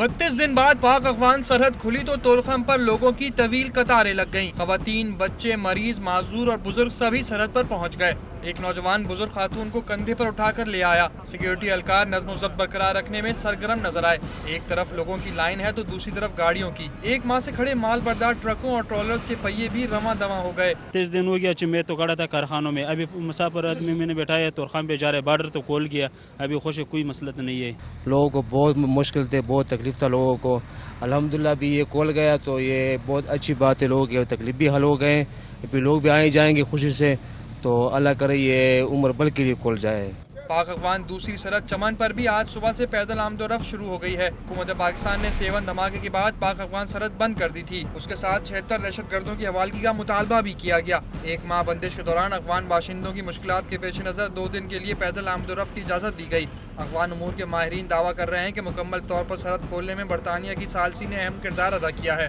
32 दिन बाद पाक अफगान सरहद खुली तो तोलखम पर लोगों की तवील कतारें लग गईं। खवातीन, बच्चे, मरीज, माजूर और बुजुर्ग सभी सरहद पर पहुंच गए। एक नौजवान बुजुर्ग खातून को कंधे पर उठाकर ले आया। सिक्योरिटी एहलकार नज़्म ज़ब्त बरकरार रखने में सरगर्म नजर आए। एक तरफ लोगों की लाइन है तो दूसरी तरफ गाड़ियों की। एक माह से खड़े माल बरदार ट्रकों और ट्रॉलर्स के पहिए भी रवां दवां हो गए। 30 दिन हो गया, मैं तो खड़ा था कारखानों में, अभी मुसाफिर आदमी मैंने बैठाया तो खान पे जा रहे, बॉर्डर तो खोल गया, अभी खुश है, कोई मसला तो नहीं है। लोगों को बहुत मुश्किल थे, बहुत तकलीफ था लोगों को। अल्हम्दुलिल्लाह भी ये खोल गया तो ये बहुत अच्छी बात है, लोगों की तकलीफ भी हल हो गए, फिर लोग भी आए जाएंगे खुशी से, तो अल्लाह करे ये उम्र भर के लिए खोल जाए। पाक अफगान दूसरी सरहद चमन पर भी आज सुबह से पैदल आमदोरफ्त शुरू हो गई है। हुकूमत पाकिस्तान ने 7 धमाके के बाद पाक अफगान सरहद बंद कर दी थी। उसके साथ 76 दहशत गर्दों की हवालगी का मुतालबा भी किया गया। एक माह बंदिश के दौरान अफगान बाशिंदों की मुश्किलात के पेश नज़र 2 दिन के लिए पैदल आमदोरफ्त की इजाज़त दी गई। अफगान उमूर के माहिरीन दावा कर रहे हैं कि मुकम्मल तौर पर सरहद खोलने में बरतानिया की सालसी ने अहम किरदार अदा किया है।